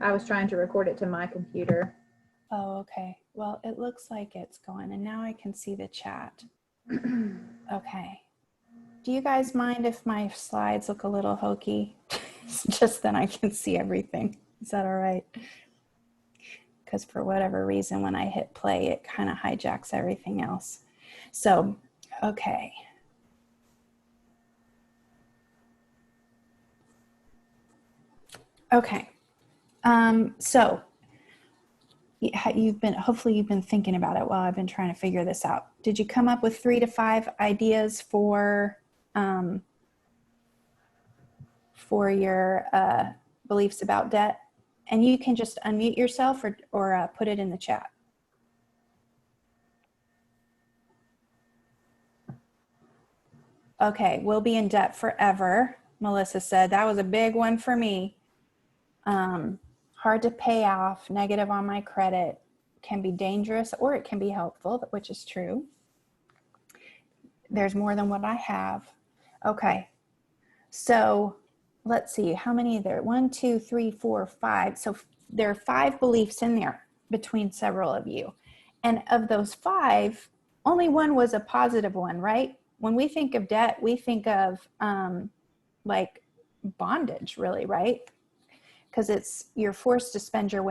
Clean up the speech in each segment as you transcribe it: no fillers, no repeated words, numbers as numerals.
I was trying to record it to my computer. Oh, okay. Well, it looks like it's going, and now I can see the chat. Okay. Do you guys mind if my slides look a little hokey? Just then I can see everything. Is that all right? Because for whatever reason, when I hit play, it kind of hijacks everything else. So, okay. Okay. So hopefully you've been thinking about it while I've been trying to figure this out. Did you come up with 3 to 5 ideas for your beliefs about debt? And you can just unmute yourself or put it in the chat. Okay, we'll be in debt forever, Melissa said. That was a big one for me. Hard to pay off, negative on my credit, can be dangerous or it can be helpful, which is true. There's more than what I have. Okay, so let's see, how many there? 1, 2, 3, 4, 5. So there are 5 beliefs in there between several of you. And of those 5, only one was a positive one, right? When we think of debt, we think of like bondage, really, right? Because you're forced to spend your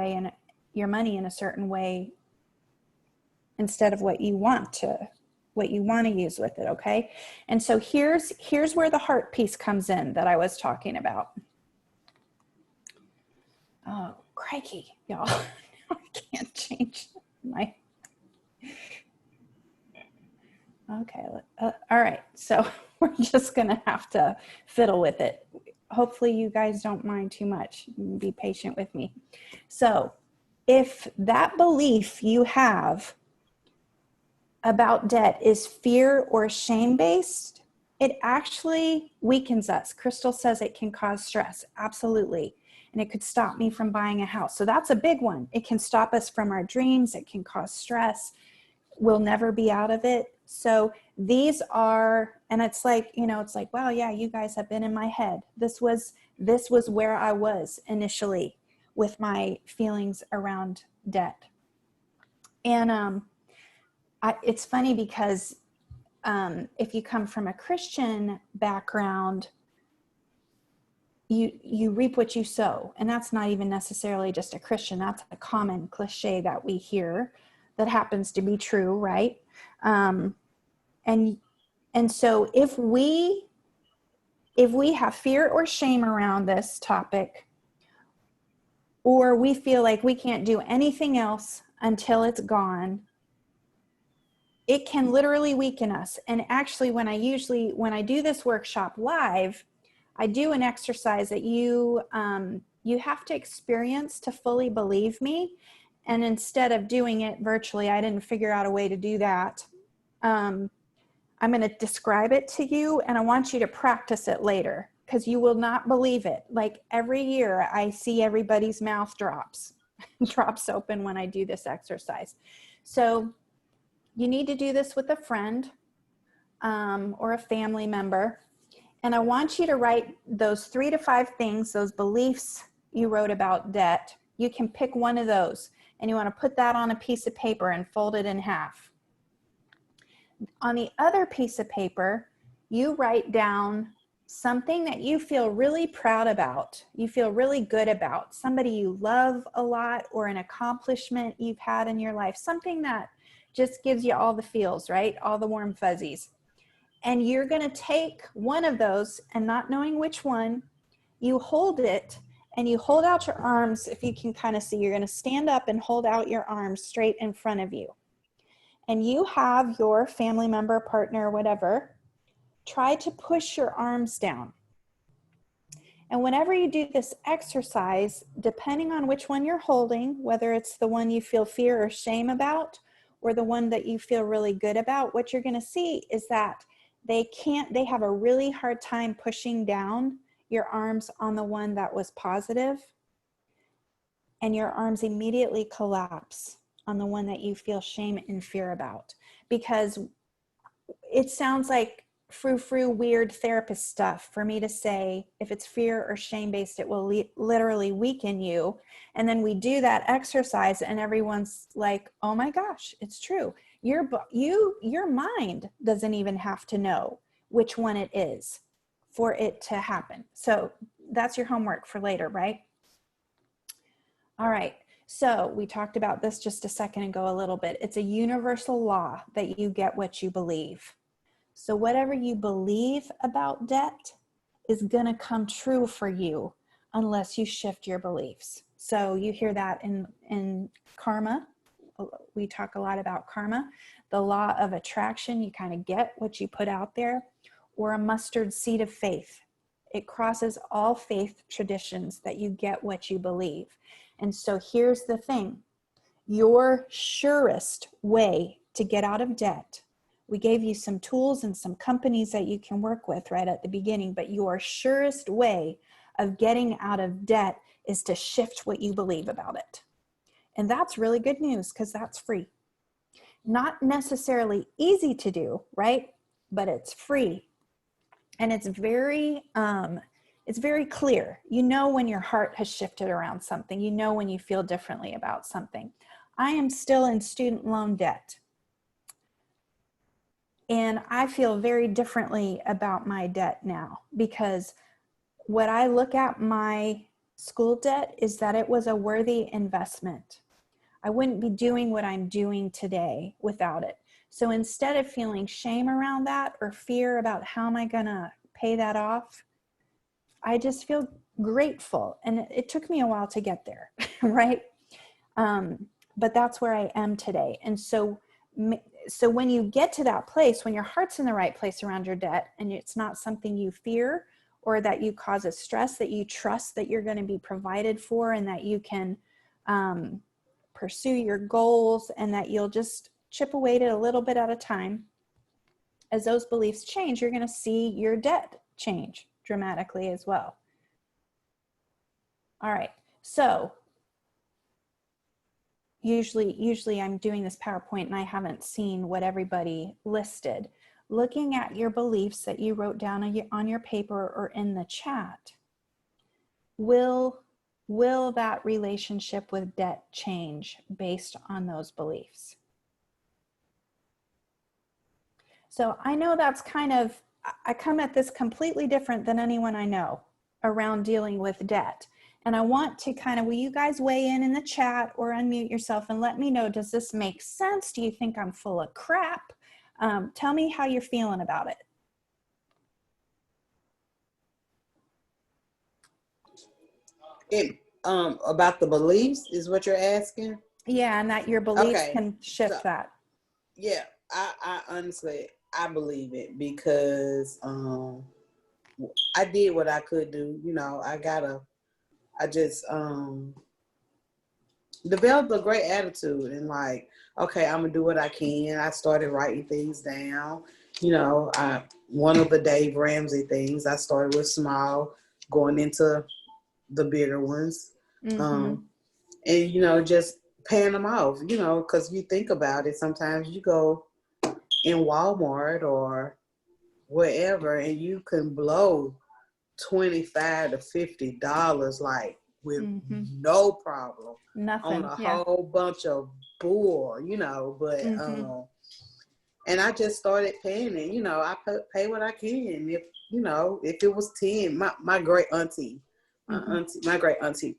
money in a certain way instead of what you want to use with it. Okay. And so here's where the heart piece comes in that I was talking about. Oh, crikey, y'all. I can't change my. Okay. All right. So we're just going to have to fiddle with it. Hopefully you guys don't mind too much. Be patient with me. So if that belief you have about debt is fear or shame-based, it actually weakens us. Crystal says it can cause stress. Absolutely. And it could stop me from buying a house. So that's a big one. It can stop us from our dreams. It can cause stress. We'll never be out of it. So these are, and it's like, wow, yeah, you guys have been in my head. This was where I was initially with my feelings around debt. And it's funny because if you come from a Christian background, you reap what you sow. And that's not even necessarily just a Christian. That's a common cliche that we hear that happens to be true, right? And so if we have fear or shame around this topic, or we feel like we can't do anything else until it's gone, it can literally weaken us. And actually, when I do this workshop live, I do an exercise that you have to experience to fully believe me. And instead of doing it virtually, I didn't figure out a way to do that. I'm going to describe it to you, and I want you to practice it later because you will not believe it. Like every year, I see everybody's mouth drops open when I do this exercise. So you need to do this with a friend or a family member. And I want you to write those 3 to 5 things, those beliefs you wrote about debt. You can pick one of those, and you want to put that on a piece of paper and fold it in half. On the other piece of paper, you write down something that you feel really proud about, you feel really good about, somebody you love a lot, or an accomplishment you've had in your life, something that just gives you all the feels, right? All the warm fuzzies. And you're going to take one of those, and not knowing which one, you hold it and you hold out your arms. If you can kind of see, you're going to stand up and hold out your arms straight in front of you. And you have your family member, partner, whatever, try to push your arms down. And whenever you do this exercise, depending on which one you're holding, whether it's the one you feel fear or shame about, or the one that you feel really good about, what you're going to see is that they have a really hard time pushing down your arms on the one that was positive, and your arms immediately collapse on the one that you feel shame and fear about. Because it sounds like frou-frou weird therapist stuff for me to say, if it's fear or shame-based, it will literally weaken you. And then we do that exercise and everyone's like, oh my gosh, it's true. Your mind doesn't even have to know which one it is for it to happen. So that's your homework for later, right? All right. So we talked about this just a second ago a little bit. It's a universal law that you get what you believe. So whatever you believe about debt is going to come true for you unless you shift your beliefs. So you hear that in karma. We talk a lot about karma, the law of attraction. You kind of get what you put out there, or a mustard seed of faith. It crosses all faith traditions that you get what you believe. And so here's the thing. Your surest way to get out of debt, we gave you some tools and some companies that you can work with right at the beginning, but your surest way of getting out of debt is to shift what you believe about it. And that's really good news because that's free. Not necessarily easy to do, right? But it's free. And it's very clear. You know when your heart has shifted around something. You know when you feel differently about something. I am still in student loan debt. And I feel very differently about my debt now because what I look at my school debt is that it was a worthy investment. I wouldn't be doing what I'm doing today without it. So instead of feeling shame around that or fear about how am I going to pay that off, I just feel grateful. And it took me a while to get there, right? But that's where I am today. And so when you get to that place, when your heart's in the right place around your debt and it's not something you fear or that you causes stress, that you trust that you're going to be provided for and that you can pursue your goals and that you'll just chip away at it a little bit at a time. As those beliefs change, you're going to see your debt change dramatically as well. All right. So usually I'm doing this PowerPoint and I haven't seen what everybody listed. Looking at your beliefs that you wrote down on your paper or in the chat, will that relationship with debt change based on those beliefs? So I know that's I come at this completely different than anyone I know around dealing with debt. And I want to will you guys weigh in the chat or unmute yourself and let me know, does this make sense? Do you think I'm full of crap? Tell me how you're feeling about it. About the beliefs is what you're asking? Yeah, and that your beliefs can shift that. Yeah, I honestly, I believe it because I did what I could do. You know, I just developed a great attitude and like, okay, I'm gonna do what I can. I started writing things down. You know, one of the Dave Ramsey things, I started with small, going into the bigger ones. Mm-hmm. And, you know, just paying them off, you know, because you think about it, sometimes you go in Walmart or wherever and you can blow $25 to $50 like with no problem. Nothing. On a whole bunch of bull, you know, but and I just started paying it, you know, I pay what I can. If, you know, if it was 10, my great auntie, my great auntie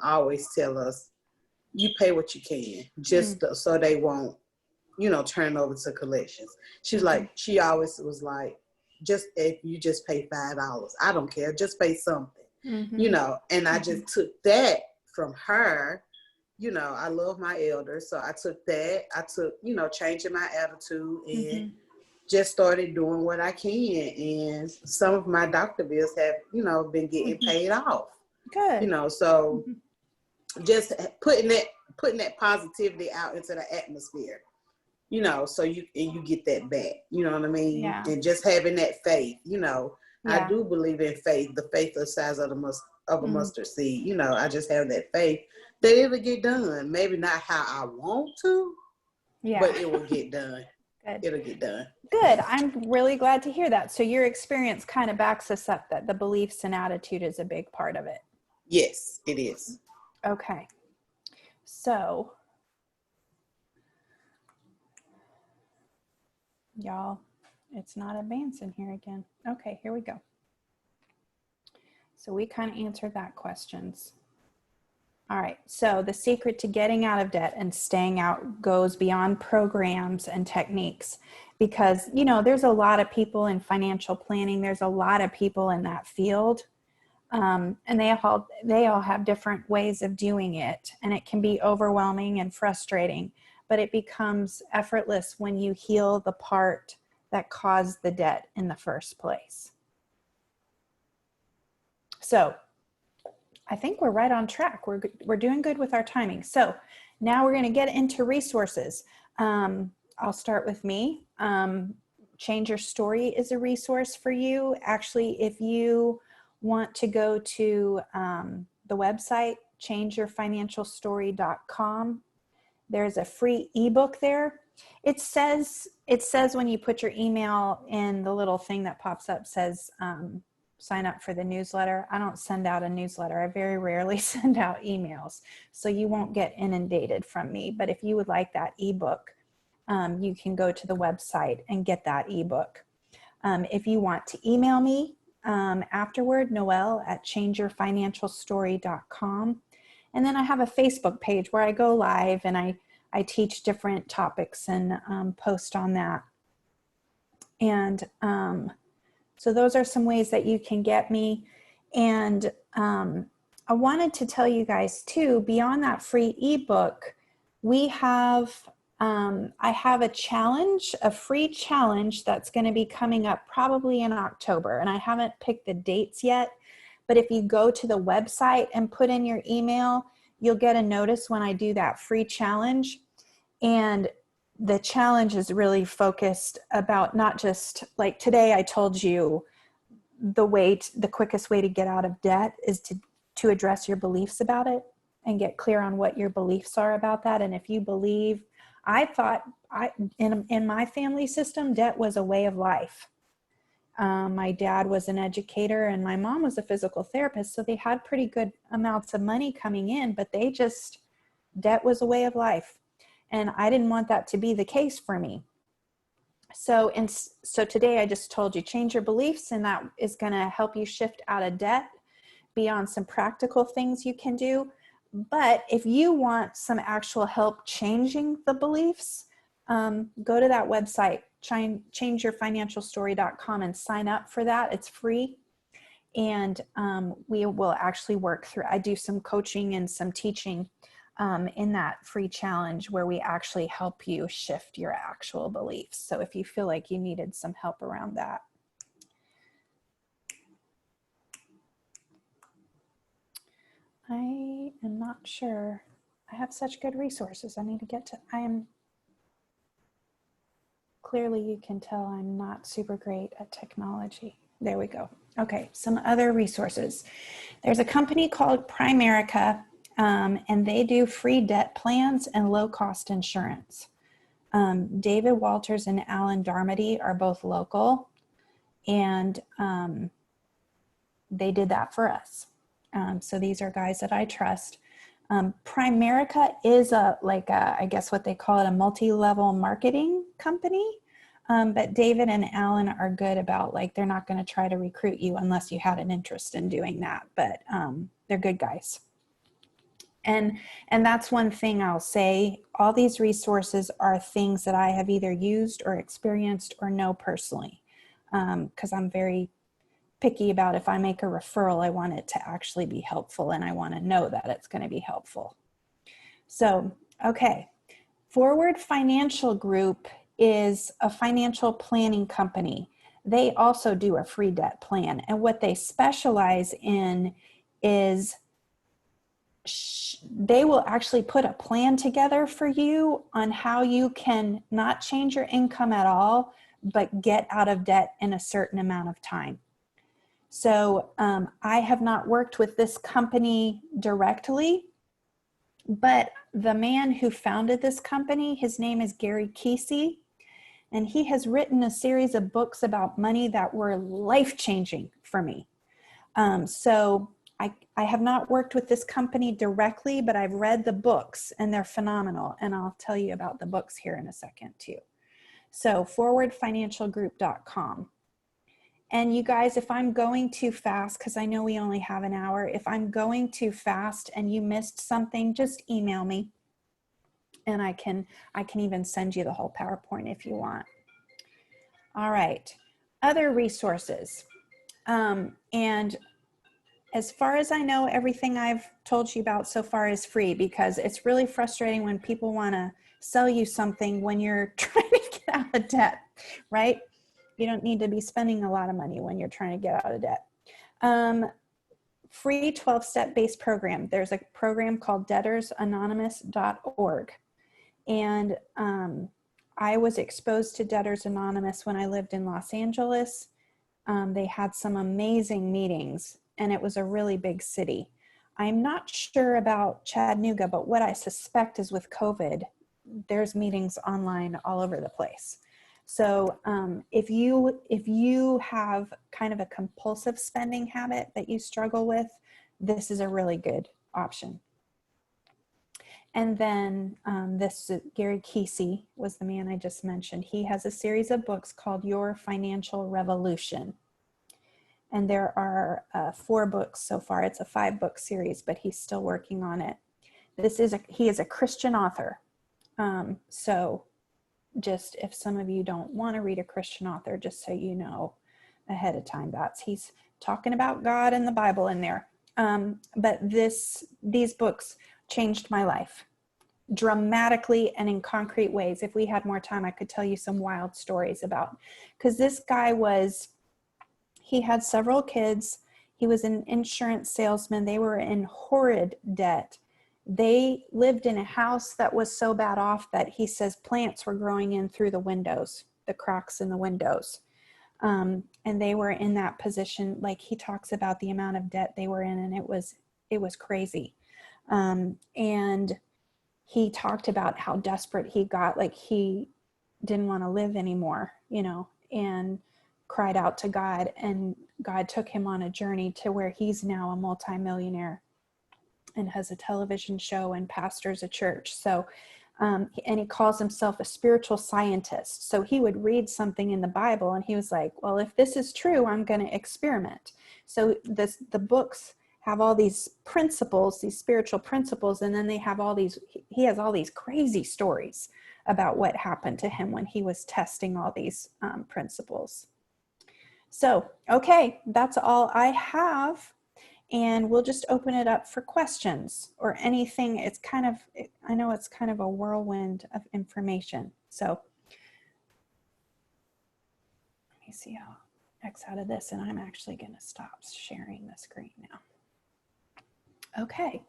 always tell us, you pay what you can, just so they won't, you know, turn over to collections. She's like, she always was like, just if you just pay $5, I don't care, just pay something, you know. And I just took that from her. You know, I love my elders, so I took that. I took, you know, changing my attitude and just started doing what I can. And some of my doctor bills have, you know, been getting paid off. Good. You know, so just putting that positivity out into the atmosphere, you know, so you get that back, you know what I mean? Yeah. And just having that faith, you know, I do believe in faith, the faith the size of a mustard seed, you know. I just have that faith that it'll get done. Maybe not how I want to, but it will get done. Good. it'll get done. Good. I'm really glad to hear that. So your experience kind of backs us up that the beliefs and attitude is a big part of it. Yes, it is. Okay. So, y'all, it's not advancing here again. Okay, here we go. So we kind of answered that questions. All right, so the secret to getting out of debt and staying out goes beyond programs and techniques, because, you know, there's a lot of people in financial planning. There's a lot of people in that field, and they all have different ways of doing it, and it can be overwhelming and frustrating, but it becomes effortless when you heal the part that caused the debt in the first place. So I think we're right on track. We're doing good with our timing. So now we're going to get into resources. I'll start with me. Change Your Story is a resource for you. Actually, if you want to go to the website, changeyourfinancialstory.com, there's a free ebook there. It says when you put your email in, the little thing that pops up says, sign up for the newsletter. I don't send out a newsletter. I very rarely send out emails, so you won't get inundated from me. But if you would like that ebook, you can go to the website and get that ebook. If you want to email me afterward, Noelle@changeyourfinancialstory.com. And then I have a Facebook page where I go live and I teach different topics and post on that. And so those are some ways that you can get me. And I wanted to tell you guys too, beyond that free ebook, we have, I have a challenge, a free challenge that's going to be coming up probably in October. And I haven't picked the dates yet, but if you go to the website and put in your email, you'll get a notice when I do that free challenge. And the challenge is really focused about not just like today, I told you the quickest way to get out of debt is to address your beliefs about it and get clear on what your beliefs are about that. And if you believe, I thought in my family system, debt was a way of life. My dad was an educator and my mom was a physical therapist. So they had pretty good amounts of money coming in, but debt was a way of life. And I didn't want that to be the case for me. So today I just told you, change your beliefs, and that is going to help you shift out of debt beyond some practical things you can do. But if you want some actual help changing the beliefs, go to that website, changeyourfinancialstory.com, and sign up for that. It's free. And we will actually work through, I do some coaching and some teaching in that free challenge where we actually help you shift your actual beliefs. So if you feel like you needed some help around that. I am not sure. I have such good resources. I need to get to, clearly you can tell I'm not super great at technology. There we go. Okay, some other resources. There's a company called Primerica, and they do free debt plans and low-cost insurance. David Walters and Alan Darmody are both local, and they did that for us. So these are guys that I trust. Primerica is I guess what they call it, a multi-level marketing company. But David and Alan are good about, they're not going to try to recruit you unless you had an interest in doing that, but they're good guys. And that's one thing I'll say, all these resources are things that I have either used or experienced or know personally, because I'm very picky about if I make a referral, I want it to actually be helpful and I want to know that it's going to be helpful. So, okay. Forward Financial Group is a financial planning company. They also do a free debt plan. And what they specialize in is they will actually put a plan together for you on how you can not change your income at all, but get out of debt in a certain amount of time. So I have not worked with this company directly, but the man who founded this company, his name is Gary Kesey, And he has written a series of books about money that were life-changing for me. So I have not worked with this company directly, but I've read the books and they're phenomenal. And I'll tell you about the books here in a second too. So forwardfinancialgroup.com. And you guys, if I'm going too fast, because I know we only have an hour, if I'm going too fast and you missed something, just email me. And I can even send you the whole PowerPoint if you want. All right, other resources. And as far as I know, everything I've told you about so far is free, because it's really frustrating when people want to sell you something when you're trying to get out of debt, right? You don't need to be spending a lot of money when you're trying to get out of debt. Free 12-step based program. There's a program called debtorsanonymous.org. And I was exposed to Debtors Anonymous when I lived in Los Angeles. They had some amazing meetings, and it was a really big city. I'm not sure about Chattanooga, but what I suspect is with COVID, there's meetings online all over the place. So if you have kind of a compulsive spending habit that you struggle with, this is a really good option. And then Gary Kesey was the man I just mentioned. He has a series of books called Your Financial Revolution. And there are 4 books so far. It's a 5-book series, but he's still working on it. He is a Christian author. So just if some of you don't want to read a Christian author, just so you know ahead of time, he's talking about God and the Bible in there. But these books changed my life dramatically and in concrete ways. If we had more time, I could tell you some wild stories about, because this guy he had several kids. He was an insurance salesman. They were in horrid debt. They lived in a house that was so bad off that he says plants were growing in through the windows, the cracks in the windows. And they were in that position. Like, he talks about the amount of debt they were in, and it was crazy. And he talked about how desperate he got, like he didn't want to live anymore, and cried out to God, and God took him on a journey to where he's now a multimillionaire and has a television show and pastors a church. So, and he calls himself a spiritual scientist. So he would read something in the Bible and he was like, well, if this is true, I'm going to experiment. So the books have all these principles, these spiritual principles, and then he has all these crazy stories about what happened to him when he was testing all these principles. So, okay, that's all I have. And we'll just open it up for questions or anything. I know it's kind of a whirlwind of information. So let me see how I X out of this, and I'm actually going to stop sharing the screen now. Okay.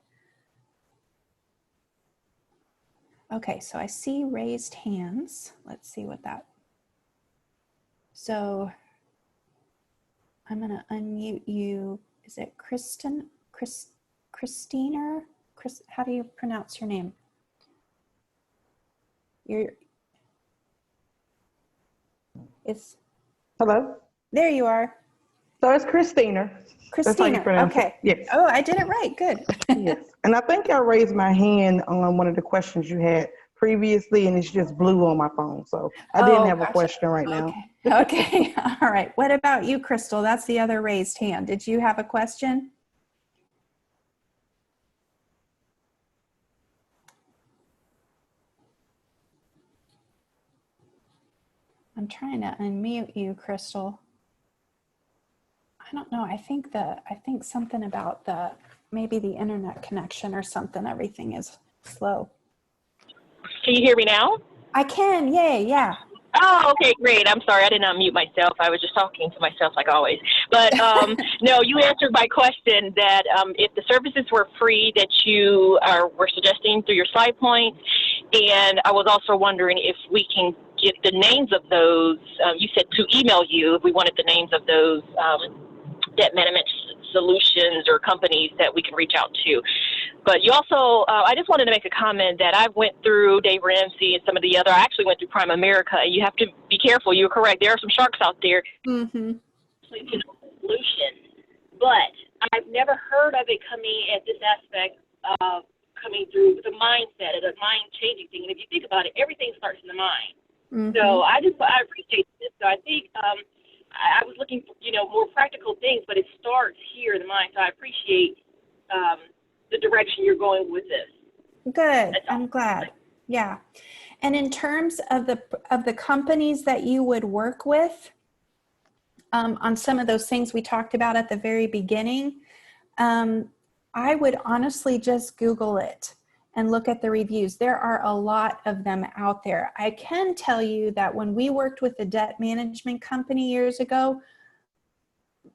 Okay, so I see raised hands. Let's see what that. So I'm going to unmute you. Is it Christina? How do you pronounce your name? Hello? There you are. So it's Christina. That's how you Christina, pronounce okay. it. Yes. Oh, I did it right, good. Yes. And I think I raised my hand on one of the questions you had previously, and it's just blue on my phone. So I didn't have a question right now. Okay, all right. What about you, Crystal? That's the other raised hand. Did you have a question? I'm trying to unmute you, Crystal. I don't know. I think something about maybe the internet connection or something. Everything is slow. Can you hear me now? I can. Yay. Yeah. Oh, okay, great. I'm sorry. I did not mute myself. I was just talking to myself like always. But no, you answered my question that if the services were free that you were suggesting through your slide point. And I was also wondering if we can get the names of those. You said to email you if we wanted the names of those debt management solutions or companies that we can reach out to. But you also, I just wanted to make a comment that I went through Dave Ramsey and some of the other, I actually went through Primerica, and you have to be careful. You're correct. There are some sharks out there. Mm-hmm. Solution. But I've never heard of it coming at this aspect of coming through the mindset, the mind-changing thing. And if you think about it, everything starts in the mind. Mm-hmm. So I appreciate this. So I think I was looking for, more practical things, but it starts here in the mind. So I appreciate the direction you're going with this. Good. I'm glad. Yeah. And in terms of the companies that you would work with, on some of those things we talked about at the very beginning, I would honestly just Google it and look at the reviews. There are a lot of them out there. I can tell you that when we worked with the debt management company years ago,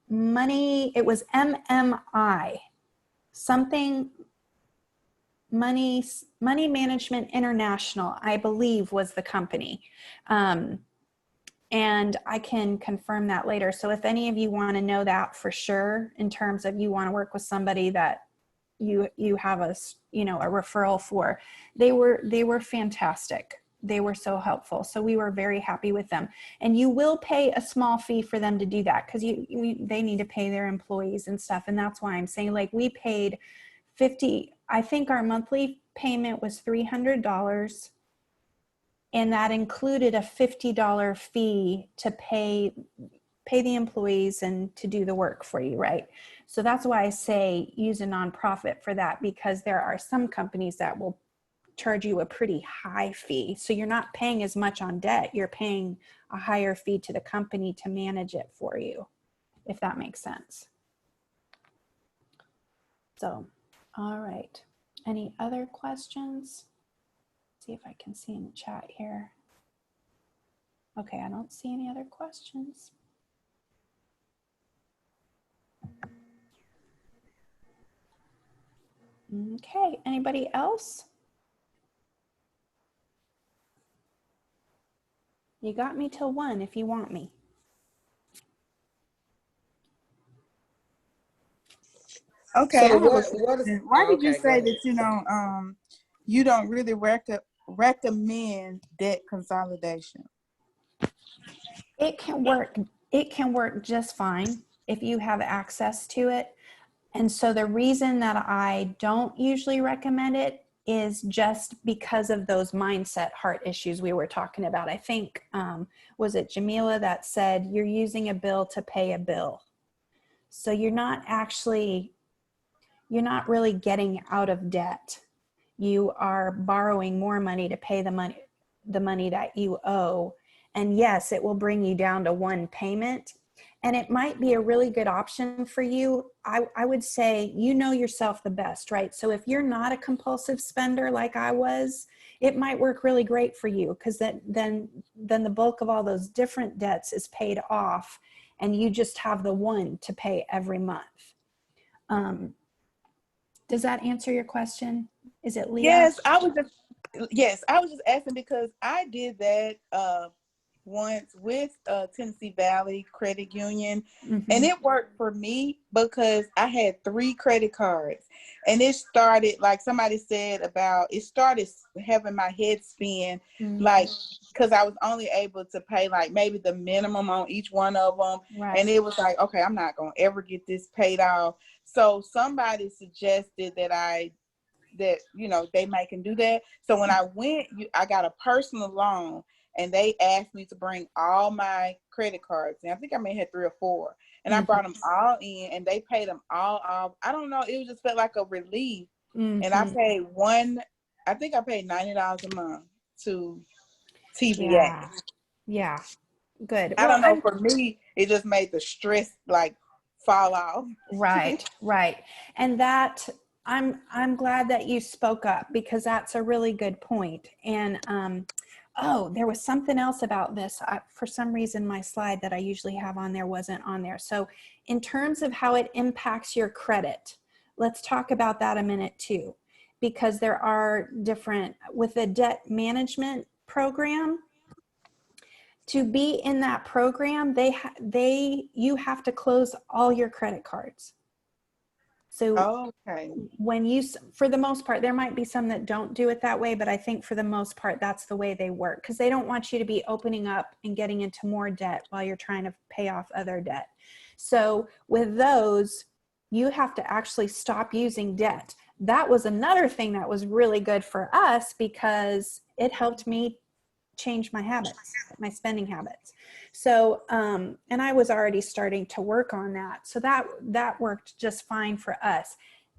it was MMI, Money Management International, I believe was the company. And I can confirm that later. So if any of you want to know that for sure, in terms of you want to work with somebody that you have a referral for, they were fantastic. They were so helpful. So we were very happy with them. And you will pay a small fee for them to do that, because they need to pay their employees and stuff. And that's why I'm saying, like, we paid I think our monthly payment was $300. And that included a $50 fee to pay the employees and to do the work for you, right? So that's why I say use a nonprofit for that, because there are some companies that will charge you a pretty high fee. So you're not paying as much on debt. You're paying a higher fee to the company to manage it for you, if that makes sense. So, all right. Any other questions? See if I can see in the chat here. Okay, I don't see any other questions. Okay, anybody else? You got me till 1 if you want me. Okay, So I have a what is, question. Why did you okay, go say ahead. that you don't really recommend debt consolidation? It can work just fine if you have access to it. And so the reason that I don't usually recommend it is just because of those mindset heart issues we were talking about. I think, was it Jamila that said you're using a bill to pay a bill? So you're not really getting out of debt. You are borrowing more money to pay the money that you owe. And yes, it will bring you down to one payment. And it might be a really good option for you. I would say, you know yourself the best, right? So if you're not a compulsive spender like I was, it might work really great for you, because then the bulk of all those different debts is paid off, and you just have the one to pay every month. Does that answer your question? Is it Leah? Yes, I was just asking because I did that once with Tennessee Valley Credit Union, Mm-hmm. and it worked for me because I had 3 credit cards, and it started, like somebody said, it started having my head spin, Mm-hmm. like, because I was only able to pay like maybe the minimum on each one of them. Right. And it was like, okay, I'm not going to ever get this paid off. So somebody suggested that they can do that. So when I went, I got a personal loan, and they asked me to bring all my credit cards. And I think I may have 3 or 4. And I brought them all in, and they paid them all off. I don't know. It just felt like a relief. Mm-hmm. And I paid I think I paid $90 a month to TVA. Yeah. Good. I don't know. For me, it just made the stress like fall off. Right. And that, I'm glad that you spoke up, because that's a really good point. And, there was something else about this. For some reason, my slide that I usually have on there wasn't on there. So in terms of how it impacts your credit, let's talk about that a minute too, because there are different, with the debt management program, to be in that program, you have to close all your credit cards. So Okay. when you, for the most part, there might be some that don't do it that way, but I think for the most part, that's the way they work, because they don't want you to be opening up and getting into more debt while you're trying to pay off other debt. So with those, you have to actually stop using debt. That was another thing that was really good for us, because it helped me change my habits, my spending habits. So, and I was already starting to work on that. So that worked just fine for us.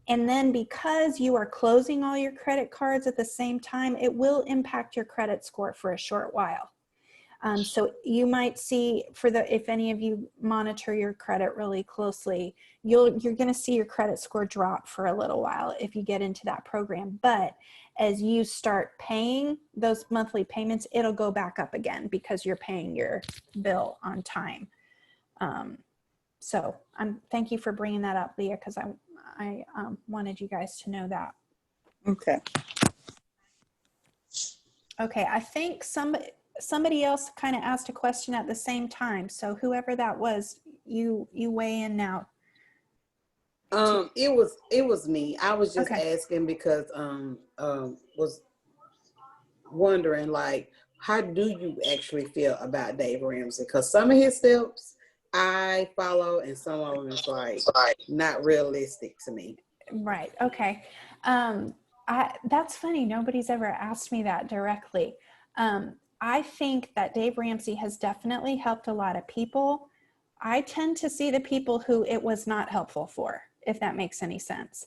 And then because you are closing all your credit cards at the same time, it will impact your credit score for a short while. So you might see, if any of you monitor your credit really closely, you're going to see your credit score drop for a little while if you get into that program. But as you start paying those monthly payments, it'll go back up again because you're paying your bill on time. So thank you for bringing that up, Leah, because I wanted you guys to know that. Okay. Okay, I think somebody else kind of asked a question at the same time. So whoever that was, you weigh in now. It was me. I was just asking because was wondering, like, how do you actually feel about Dave Ramsey? Because some of his steps I follow, and some of them is like not realistic to me. Right. Okay. That's funny. Nobody's ever asked me that directly. I think that Dave Ramsey has definitely helped a lot of people. I tend to see the people who it was not helpful for, if that makes any sense.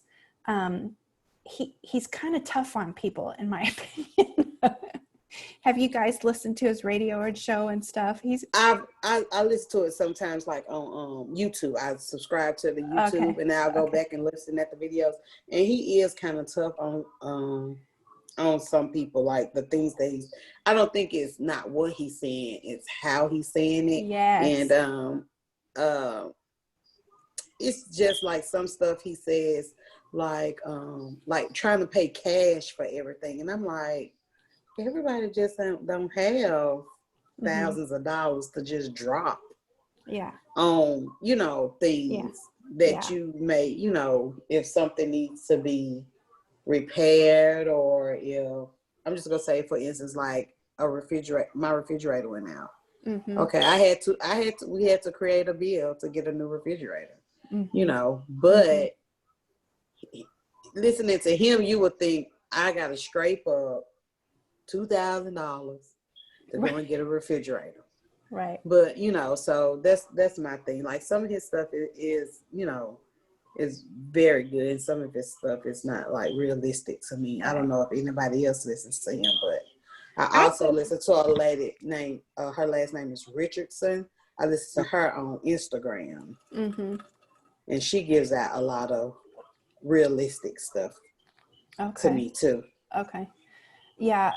He's kind of tough on people, in my opinion. Have you guys listened to his radio or show and stuff? I listen to it sometimes, like on YouTube. I subscribe to the YouTube, and then I'll go back and listen at the videos. And he is kind of tough on some people, like the things that I don't think it's not what he's saying, it's how he's saying it. Yes. And it's just like some stuff he says, like trying to pay cash for everything. And I'm like, everybody just don't have thousands of dollars to just drop on, things that you may, if something needs to be repaired, or if I'm just gonna say, for instance, like my refrigerator went out. Okay, we had to create a bill to get a new refrigerator. But listening to him, you would think I gotta scrape up $2,000 to go and get a refrigerator. Right. But so that's my thing. Like, some of his stuff is is very good, and some of his stuff is not like realistic to me. I don't know if anybody else listens to him, but I also listen to a lady named her last name is Richardson. I listen to her on Instagram, and she gives out a lot of realistic stuff to me too. Okay. Yeah.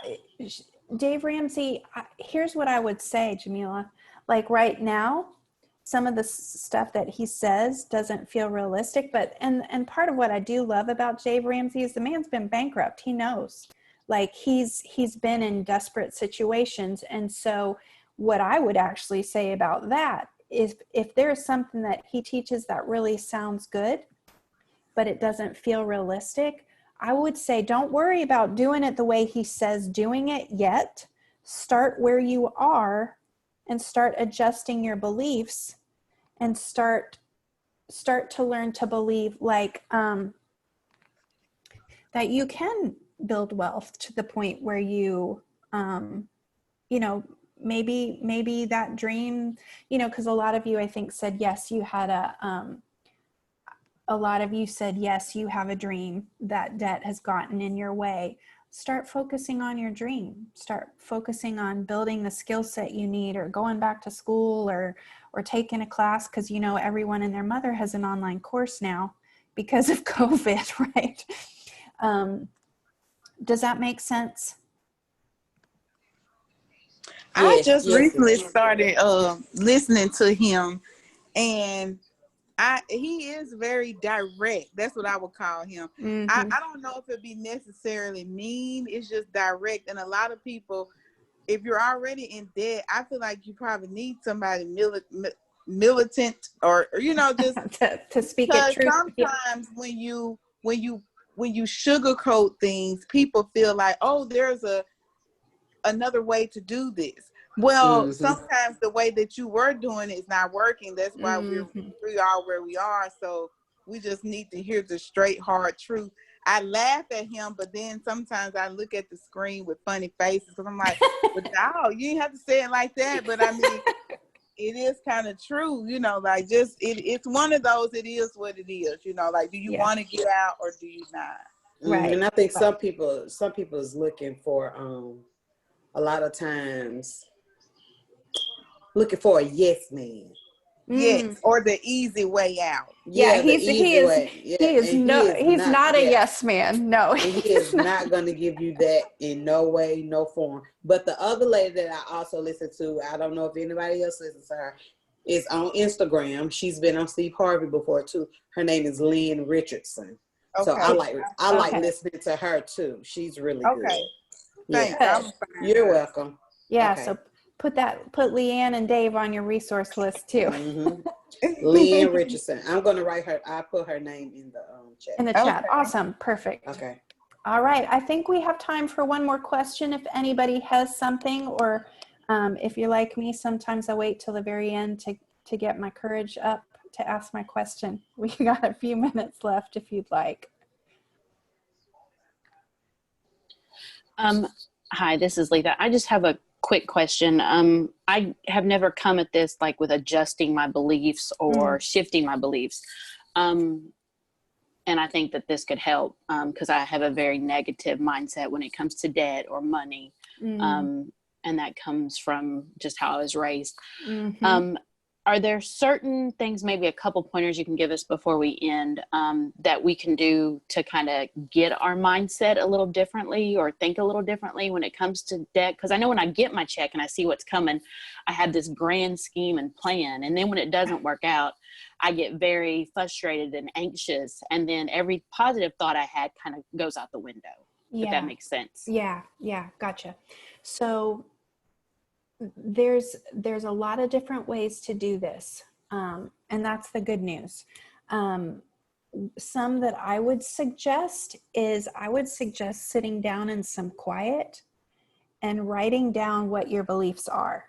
Dave Ramsey, here's what I would say, Jamila. Like, right now, some of the stuff that he says doesn't feel realistic, but and part of what I do love about Dave Ramsey is the man's been bankrupt. He knows, like, he's been in desperate situations. And so what I would actually say about that is, if there's something that he teaches that really sounds good, but it doesn't feel realistic, I would say, don't worry about doing it the way he says doing it yet. Start where you are and start adjusting your beliefs, and start to learn to believe, like, that you can build wealth to the point where you, maybe that dream, because a lot of you, I think, said, yes, you had a lot of you said, yes, you have a dream, that debt has gotten in your way. Start focusing on your dream. Start focusing on building the skill set you need, or going back to school, or taking a class, because everyone and their mother has an online course now because of COVID, right? Does that make sense? I just recently started listening to him, and he is very direct. That's what I would call him. I don't know if it'd be necessarily mean. It's just direct. And a lot of people, if you're already in debt, I feel like you probably need somebody militant or just to speak because it truth. sometimes when you sugarcoat things, people feel like, oh, there's another way to do this. Well, sometimes the way that you were doing it is not working. That's why we are where we are. So we just need to hear the straight, hard truth. I laugh at him, but then sometimes I look at the screen with funny faces because I'm like, but dog, you didn't have to say it like that. But I mean, it is kind of true, like just it's one of those, it is what it is, like, do you want to get out or do you not? Right. And I think some people is looking for a lot of times looking for a yes man. Yes, or the easy way out. He's not a yes man. No, and he is not going to give you that in no way, no form. But the other lady that I also listen to, I don't know if anybody else listens to her, is on Instagram. She's been on Steve Harvey before too. Her name is Lynn Richardson. Okay. So I like listening to her too. She's really good. Thanks. You're welcome. Yeah. Okay. So put Leanne and Dave on your resource list too. Lynn Richardson. I'm going to write her. I put her name in the chat. In the chat. Awesome. Perfect. Okay. All right. I think we have time for one more question. If anybody has something, or if you're like me, sometimes I wait till the very end to get my courage up to ask my question. We got a few minutes left if you'd like. Hi, this is Letha. I just have a quick question. I have never come at this like with adjusting my beliefs or shifting my beliefs. And I think that this could help because I have a very negative mindset when it comes to debt or money. And that comes from just how I was raised. Are there certain things, maybe a couple pointers you can give us before we end, that we can do to kind of get our mindset a little differently or think a little differently when it comes to debt? Because I know when I get my check and I see what's coming, I have this grand scheme and plan. And then when it doesn't work out, I get very frustrated and anxious. And then every positive thought I had kind of goes out the window, if that makes sense. Yeah. Gotcha. So there's a lot of different ways to do this. And that's the good news. Some that I would suggest sitting down in some quiet and writing down what your beliefs are.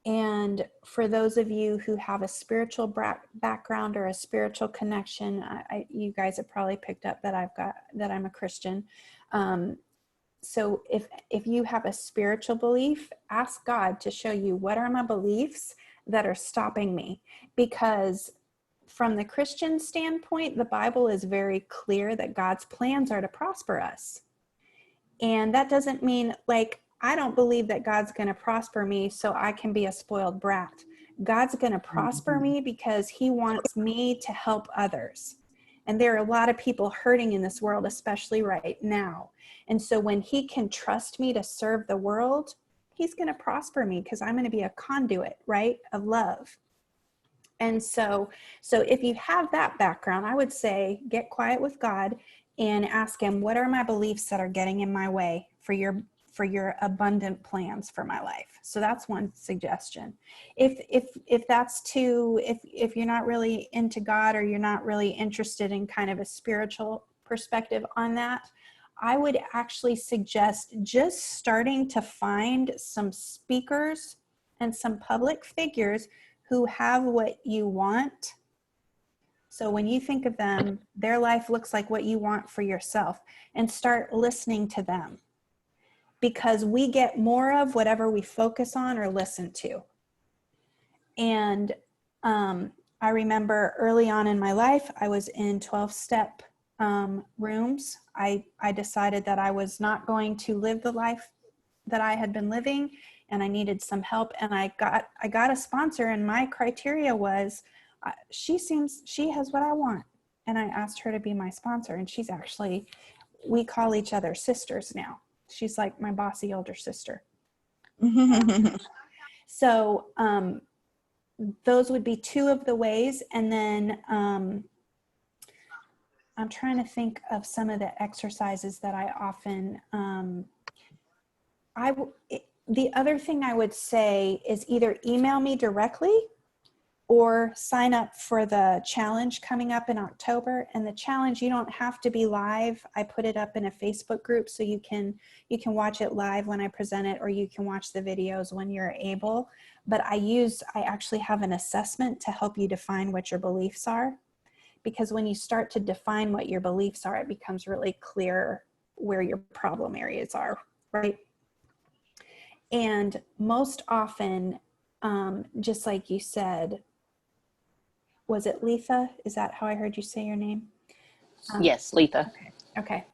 And for those of you who have a spiritual background or a spiritual connection, you guys have probably picked up that I'm a Christian. So if you have a spiritual belief, ask God to show you what are my beliefs that are stopping me. Because from the Christian standpoint, the Bible is very clear that God's plans are to prosper us. And that doesn't mean like, I don't believe that God's going to prosper me so I can be a spoiled brat. God's going to prosper me because he wants me to help others. And there are a lot of people hurting in this world, especially right now. And so when he can trust me to serve the world, he's going to prosper me because I'm going to be a conduit, right, of love. And so if you have that background, I would say get quiet with God and ask him, what are my beliefs that are getting in my way for your abundant plans for my life? So that's one suggestion. If that's if you're not really into God or you're not really interested in kind of a spiritual perspective on that, I would actually suggest just starting to find some speakers and some public figures who have what you want. So when you think of them, their life looks like what you want for yourself, and start listening to them. Because we get more of whatever we focus on or listen to. And I remember early on in my life, I was in 12-step rooms. I decided that I was not going to live the life that I had been living, and I needed some help. And I got a sponsor, and my criteria was, she has what I want. And I asked her to be my sponsor, and she's actually, we call each other sisters now. She's like my bossy older sister. So those would be two of the ways. And then I'm trying to think of some of the exercises that I often, the other thing I would say is either email me directly or sign up for the challenge coming up in October. And the challenge, you don't have to be live. I put it up in a Facebook group, so you can watch it live when I present it, or you can watch the videos when you're able. But I actually have an assessment to help you define what your beliefs are. Because when you start to define what your beliefs are, it becomes really clear where your problem areas are, right? And most often, just like you said, was it Letha? Is that how I heard you say your name? Yes, Letha. Okay.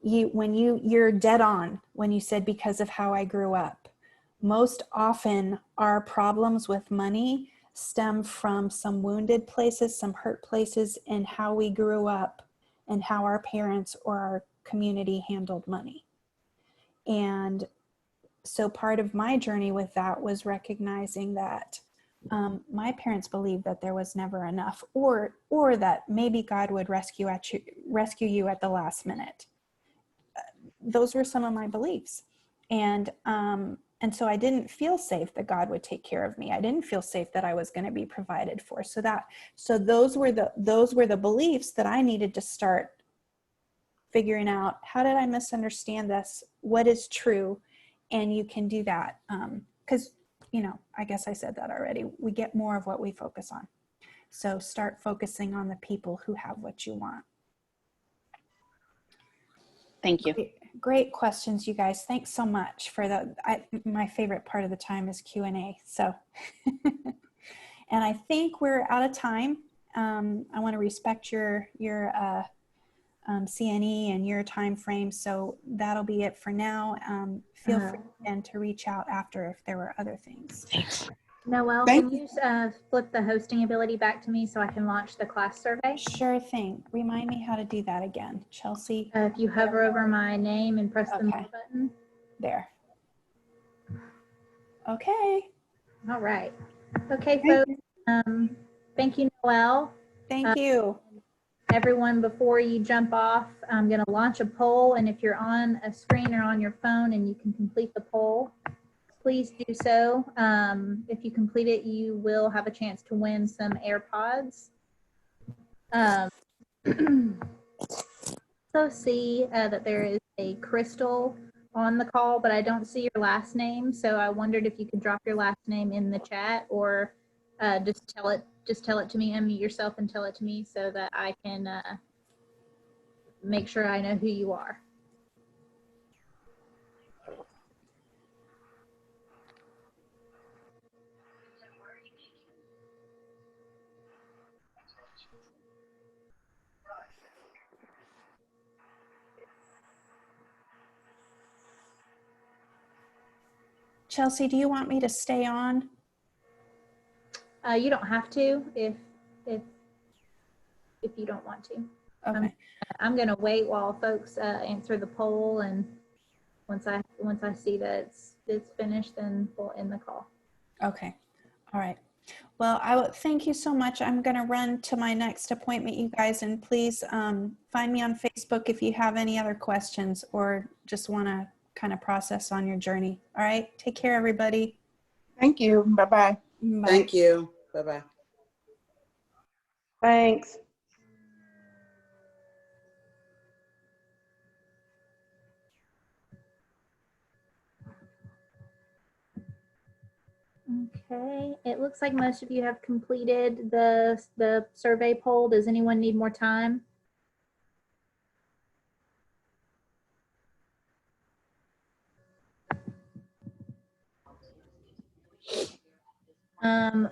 You're dead on when you said because of how I grew up. Most often our problems with money stem from some wounded places, some hurt places, and how we grew up and how our parents or our community handled money. And so part of my journey with that was recognizing that my parents believed that there was never enough, or that maybe God would rescue you at the last minute. Those were some of my beliefs, and so I didn't feel safe that God would take care of me. I didn't feel safe that I was going to be provided for. So those were the beliefs that I needed to start figuring out. How did I misunderstand this? What is true? And you can do that because, I guess I said that already. We get more of what we focus on. So start focusing on the people who have what you want. Thank you. Great questions, you guys. Thanks so much for my favorite part of the time is Q&A. So, and I think we're out of time. I want to respect your CNE and your time frame. So that'll be it for now. Feel free then to reach out after if there were other things. Noelle, can you flip the hosting ability back to me so I can launch the class survey? Sure thing. Remind me how to do that again, Chelsea. If you hover over my name and press the more button. There. Okay. All right. Okay, folks. Thank you, Noelle. Thank you. Everyone, before you jump off, I'm going to launch a poll, and if you're on a screen or on your phone and you can complete the poll, please do so. If you complete it, you will have a chance to win some AirPods. So see that there is a Crystal on the call, but I don't see your last name, so I wondered if you could drop your last name in the chat, or just tell it to me, unmute yourself and tell it to me so that I can make sure I know who you are. Chelsea, do you want me to stay on? You don't have to if you don't want to. Okay. I'm gonna wait while folks answer the poll, and once I see that it's finished, then we'll end the call. Okay. All right. Well, thank you so much. I'm going to run to my next appointment, you guys, and please find me on Facebook if you have any other questions or just want to kind of process on your journey. All right. Take care, everybody. Thank you. Bye-bye. Bye. Thank you. Bye-bye. Thanks. Okay, it looks like most of you have completed the survey poll. Does anyone need more time?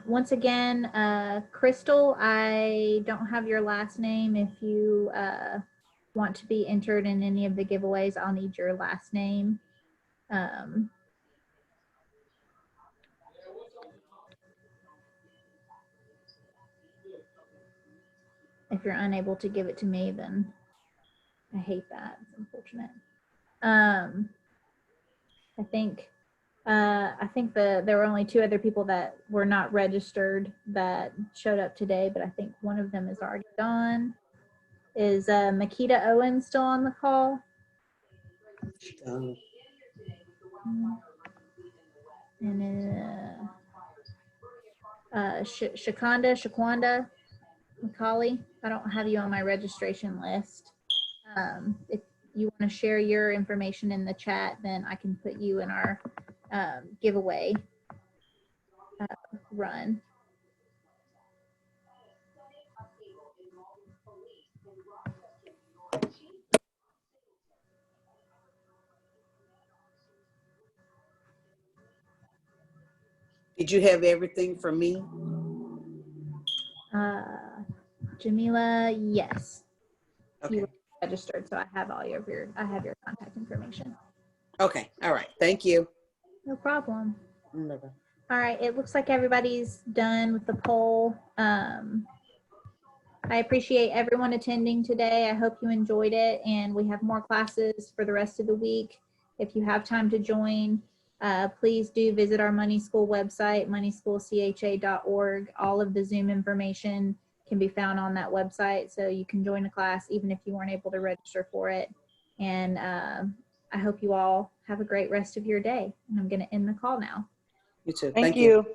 Once again, Crystal, I don't have your last name. If you want to be entered in any of the giveaways, I'll need your last name. If you're unable to give it to me, then I hate that. It's unfortunate. I think there were only 2 other people that were not registered that showed up today, but I think one of them is already gone. Is Makita Owen still on the call? And Shaquanda McCauley. I don't have you on my registration list. If you want to share your information in the chat, then I can put you in our giveaway run. Did you have everything for me? Jamila, yes. Okay. You were registered, so I have your contact information. Okay. All right. Thank you. No problem. Bye-bye. All right. It looks like everybody's done with the poll. I appreciate everyone attending today. I hope you enjoyed it, and we have more classes for the rest of the week. If you have time to join, please do visit our Money School website, moneyschoolcha.org. All of the Zoom information can be found on that website, so you can join a class even if you weren't able to register for it. And I hope you all have a great rest of your day. And I'm going to end the call now. You too. Thank you.